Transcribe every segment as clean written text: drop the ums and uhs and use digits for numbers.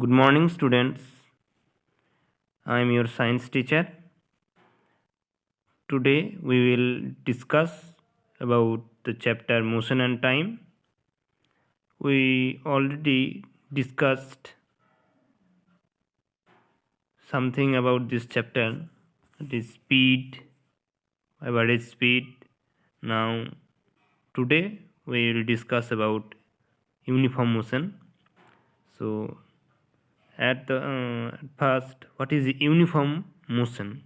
Good morning, students. I am your science teacher. Today we will discuss about the chapter Motion and Time. We already discussed something about this chapter, that is speed, average speed. Now, today we will discuss about uniform motion. So, at first, what is uniform motion?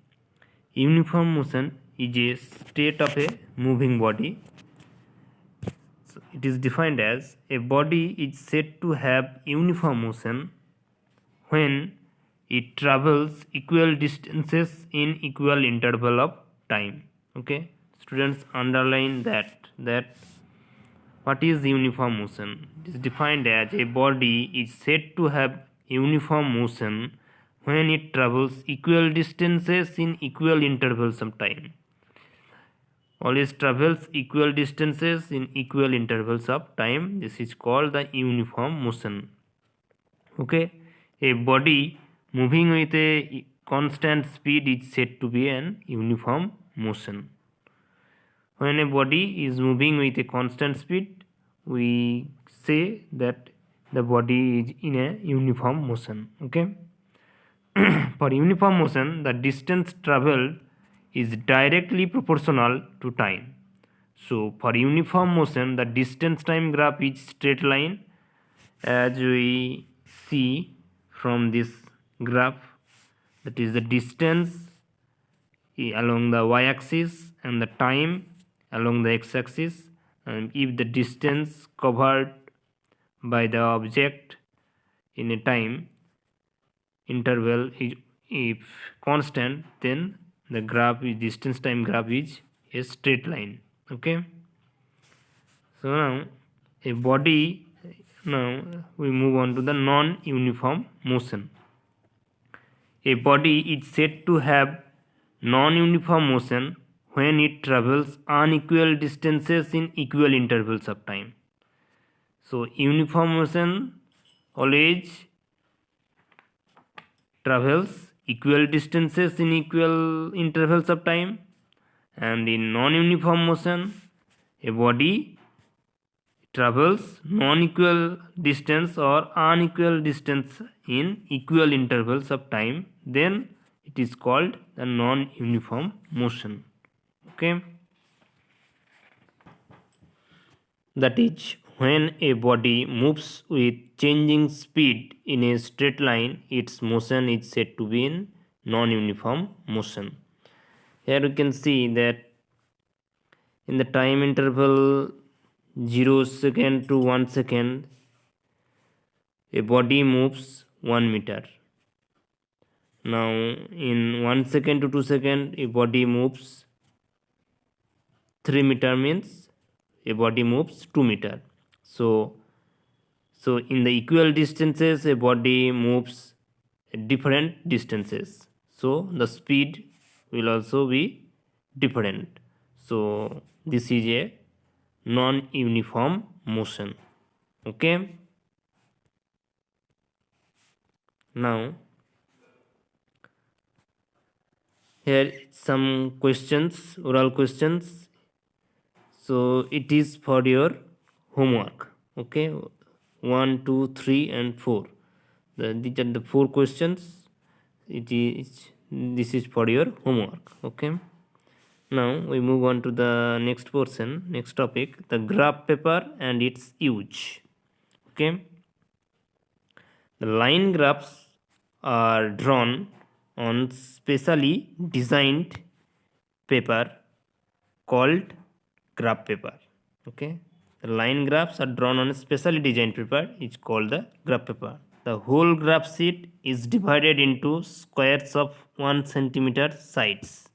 Uniform motion is a state of a moving body. So it is defined as a body is said to have uniform motion when it travels equal distances in equal interval of time. Okay, students, underline that what is uniform motion? It is defined as a body is said to have uniform motion when it travels equal distances in equal intervals of time. Always travels equal distances in equal intervals of time. This is called the uniform motion. Okay, a body moving with a constant speed is said to be an uniform motion. When a body is moving with a constant speed, we say that the body is in a uniform motion. Okay. For uniform motion, the distance traveled is directly proportional to time. So for uniform motion, the distance time graph is straight line, as we see from this graph, that is the distance along the y-axis and the time along the x-axis. And if the distance covered by the object in a time interval is if constant, then the graph is distance time graph is a straight line. Okay, so now a body, now we move on to the non-uniform motion. A body is said to have non-uniform motion when it travels unequal distances in equal intervals of time. So uniform motion always travels equal distances in equal intervals of time, and in non-uniform motion a body travels non-equal distance or unequal distance in equal intervals of time, then it is called the non-uniform motion. Okay, that is, when a body moves with changing speed in a straight line, its motion is said to be in non-uniform motion. Here you can see that in the time interval 0 second to 1 second, a body moves 1 meter. Now in 1 second to 2 second, a body moves 3 meter, means a body moves 2 meter. So in the equal distances, a body moves different distances, so the speed will also be different. So this is a non-uniform motion. Okay, now here some questions, oral questions. So it is for your homework. Okay, 1, 2, 3 and 4. These are the 4 questions. This is for your homework. Okay, now we move on to the next portion, next topic, the graph paper and its use. Okay, the line graphs are drawn on specially designed paper called graph paper. Okay, the line graphs are drawn on a specially designed paper, it's called the graph paper. The whole graph sheet is divided into squares of 1 centimeter sides.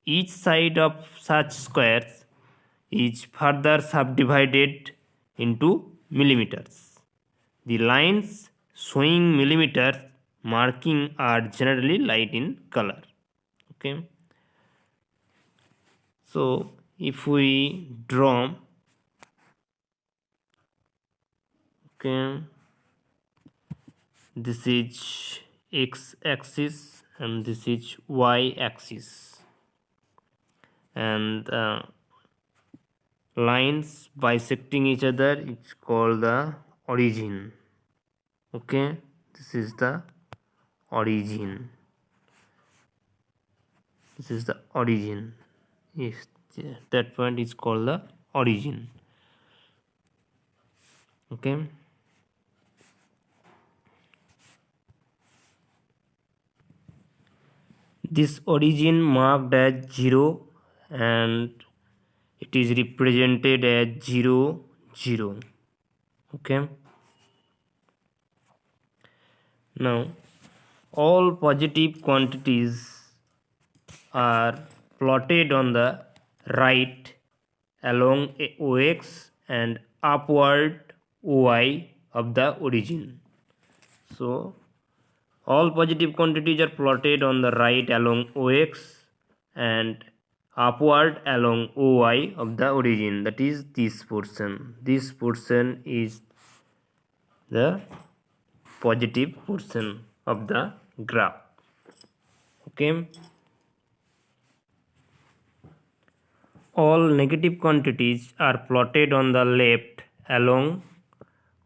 Each side of such squares is further subdivided into millimeters. The lines showing millimeters marking are generally light in color. Okay, so if we draw, okay, this is x axis and this is y axis, and lines bisecting each other is called the origin. Okay, this is the origin. This is the origin. Yes, that point is called the origin. Okay. This origin marked as 0 and it is represented as 0, 0. Okay. Now all positive quantities are plotted on the right along OX and upward OY of the origin. So all positive quantities are plotted on the right along OX and upward along OY of the origin, that is this portion. This portion is the positive portion of the graph. Okay. All negative quantities are plotted on the left along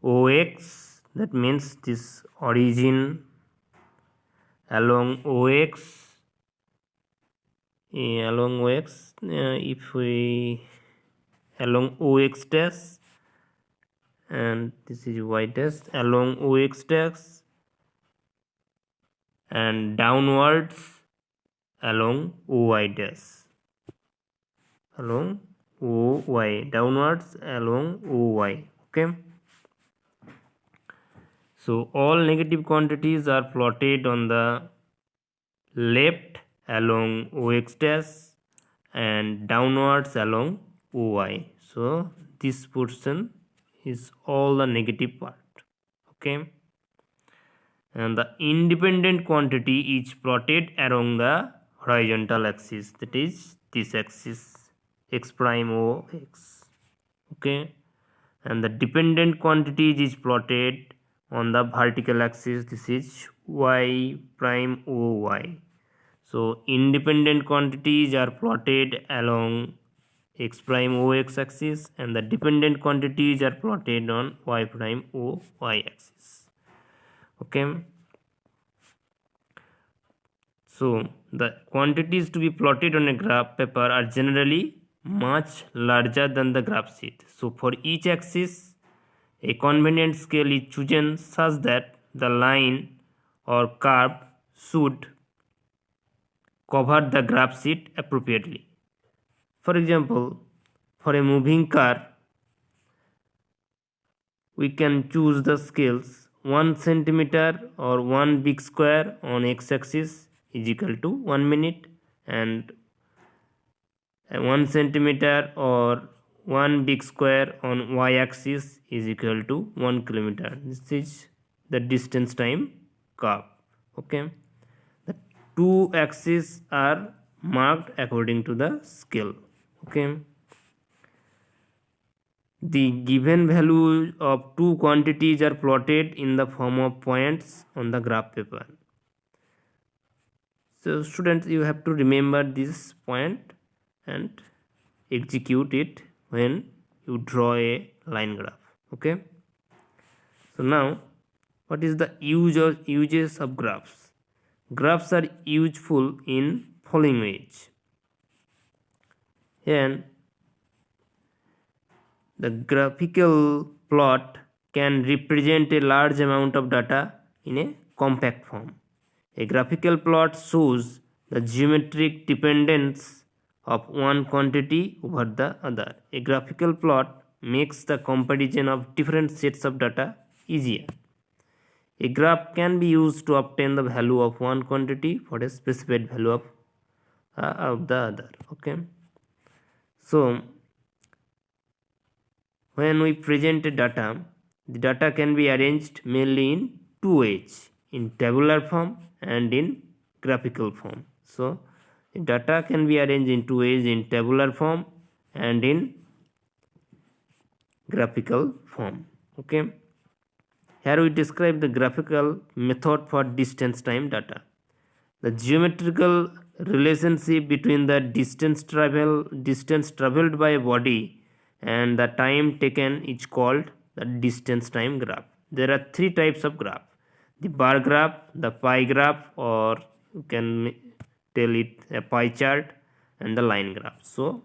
OX, that means this origin along OX. Along OX, if we along OX dash, and this is Y dash along OX dash, and downwards along OY dash, along OY, downwards along OY. Okay. So all negative quantities are plotted on the left along OX dash and downwards along OY. So this portion is all the negative part. Okay. And the independent quantity is plotted along the horizontal axis, that is this axis, x prime O x. Okay. And the dependent quantity is plotted on the vertical axis, this is y prime O y. So independent quantities are plotted along x prime O x axis and the dependent quantities are plotted on y prime O y axis. Okay. So the quantities to be plotted on a graph paper are generally much larger than the graph sheet. So for each axis, a convenient scale is chosen such that the line or curve should cover the graph sheet appropriately. For example, for a moving car, we can choose the scales 1 centimeter or 1 big square on x-axis is equal to 1 minute, and 1 centimeter or 1 big square on y-axis is equal to 1 kilometer. This is the distance time curve. Okay. The two axes are marked according to the scale. Okay. The given value of two quantities are plotted in the form of points on the graph paper. So students, you have to remember this point and execute it when you draw a line graph. Okay. So now, what is the uses of graphs? Graphs are useful in following ways. And the graphical plot can represent a large amount of data in a compact form. A graphical plot shows the geometric dependence of one quantity over the other. A graphical plot makes the comparison of different sets of data easier. A graph can be used to obtain the value of one quantity for a specified value of the other. Okay. So when we present a data, the data can be arranged mainly in two ways, in tabular form and in graphical form. So the data can be arranged in two ways, in tabular form and in graphical form. Okay. Here we describe the graphical method for distance time data. The geometrical relationship between the distance traveled by a body and the time taken is called the distance time graph. There are three types of graph: the bar graph, the pie graph, or you can tell it a pie chart, and the line graph. So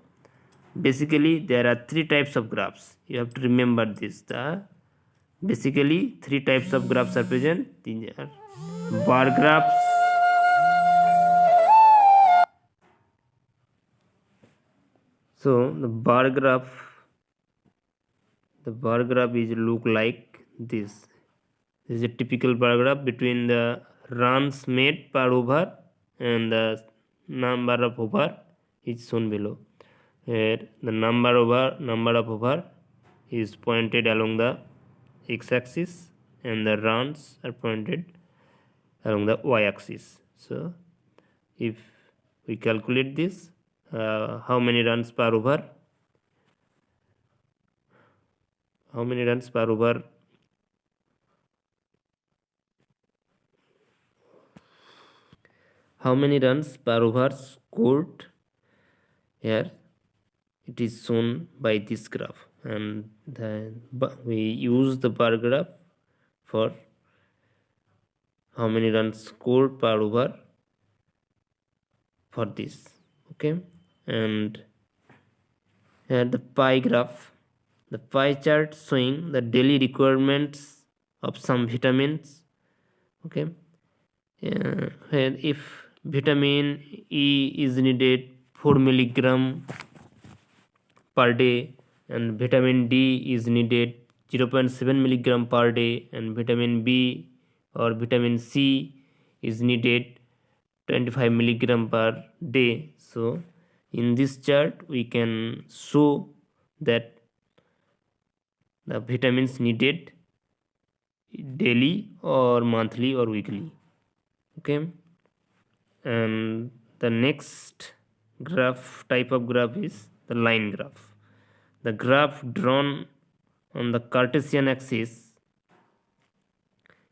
basically there are three types of graphs. You have to remember this. Basically three types of graphs are present. These are bar graphs, so the bar graph is look like this. This is a typical bar graph between the runs made per over and the number of over is shown below. Here the number of over is pointed along the x-axis and the runs are pointed along the y-axis. So if we calculate this, how many runs per over how many runs per over scored here, it is shown by this graph, and we use the bar graph for how many runs scored per over for this. Okay, and here the pie graph, the pie chart showing the daily requirements of some vitamins. Okay, here if vitamin E is needed 4 milligram per day and vitamin D is needed 0.7 milligram per day, and vitamin B or vitamin C is needed 25 milligram per day. So in this chart we can show that the vitamins needed daily or monthly or weekly. Okay, and the next type of graph is the line graph. The graph drawn on the Cartesian axis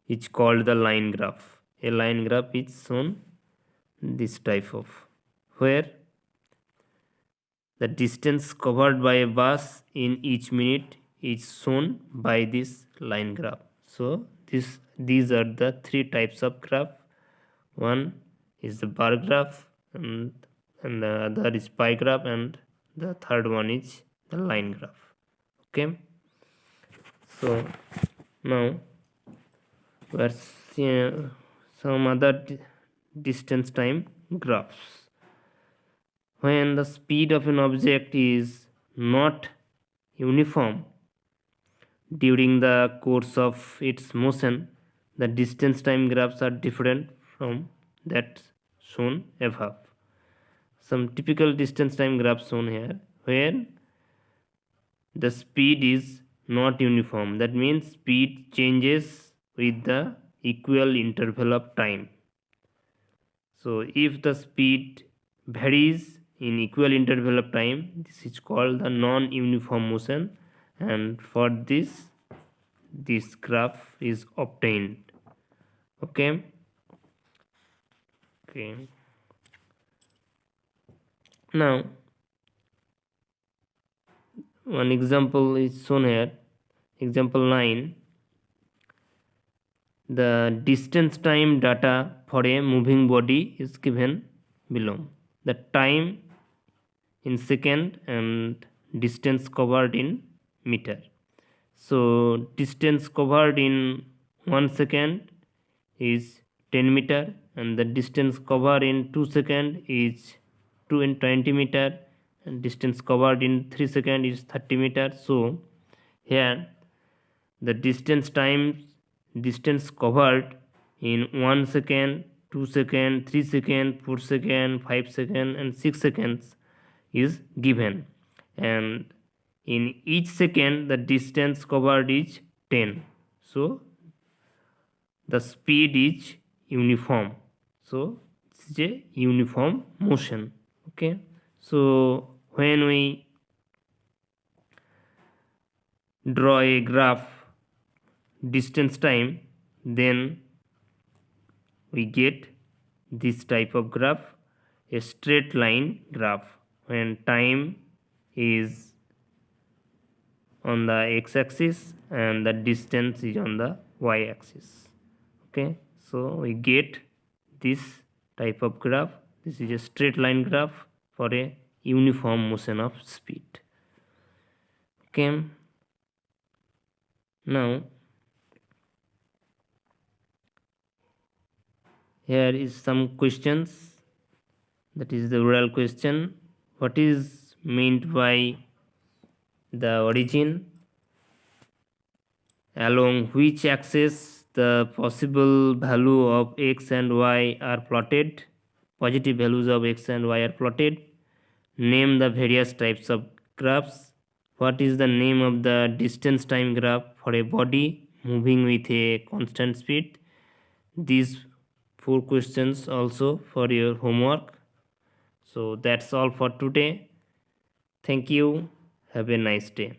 is called the line graph. A line graph is shown this type of, where the distance covered by a bus in each minute is shown by this line graph. So these are the three types of graph. One is the bar graph, and the other is pie graph, and the third one is the line graph. Okay, so now we are seeing some other distance time graphs. When the speed of an object is not uniform during the course of its motion, the distance time graphs are different from that shown above. Some typical distance time graphs shown here, where the speed is not uniform. That means speed changes with the equal interval of time. So if the speed varies in equal interval of time, this is called the non-uniform motion, and for this graph is obtained. Okay, now one example is shown here. Example 9. The distance time data for a moving body is given below. The time in second and distance covered in meter. So distance covered in 1 second is 10 meter, and the distance covered in 2 seconds is 20 meter, and distance covered in 3 seconds is 30 meter. So here the distance covered in 1 second, 2 second, 3 second, 4 second, 5 second, and 6 seconds is given, and in each second the distance covered is 10. So the speed is uniform. So this is a uniform motion. Okay, so when we draw a graph distance time, then we get this type of graph, a straight line graph, when time is on the x-axis and the distance is on the y-axis. Okay, so we get this type of graph. This is a straight line graph for a uniform motion of speed. Okay, now here is some questions. That is the oral question. What is meant by the origin? Along which axis the possible value of x and y are plotted? Positive values of x and y are plotted. Name the various types of graphs. What is the name of the distance time graph for a body moving with a constant speed? These 4 questions also for your homework. So that's all for today. Thank you. Have a nice day.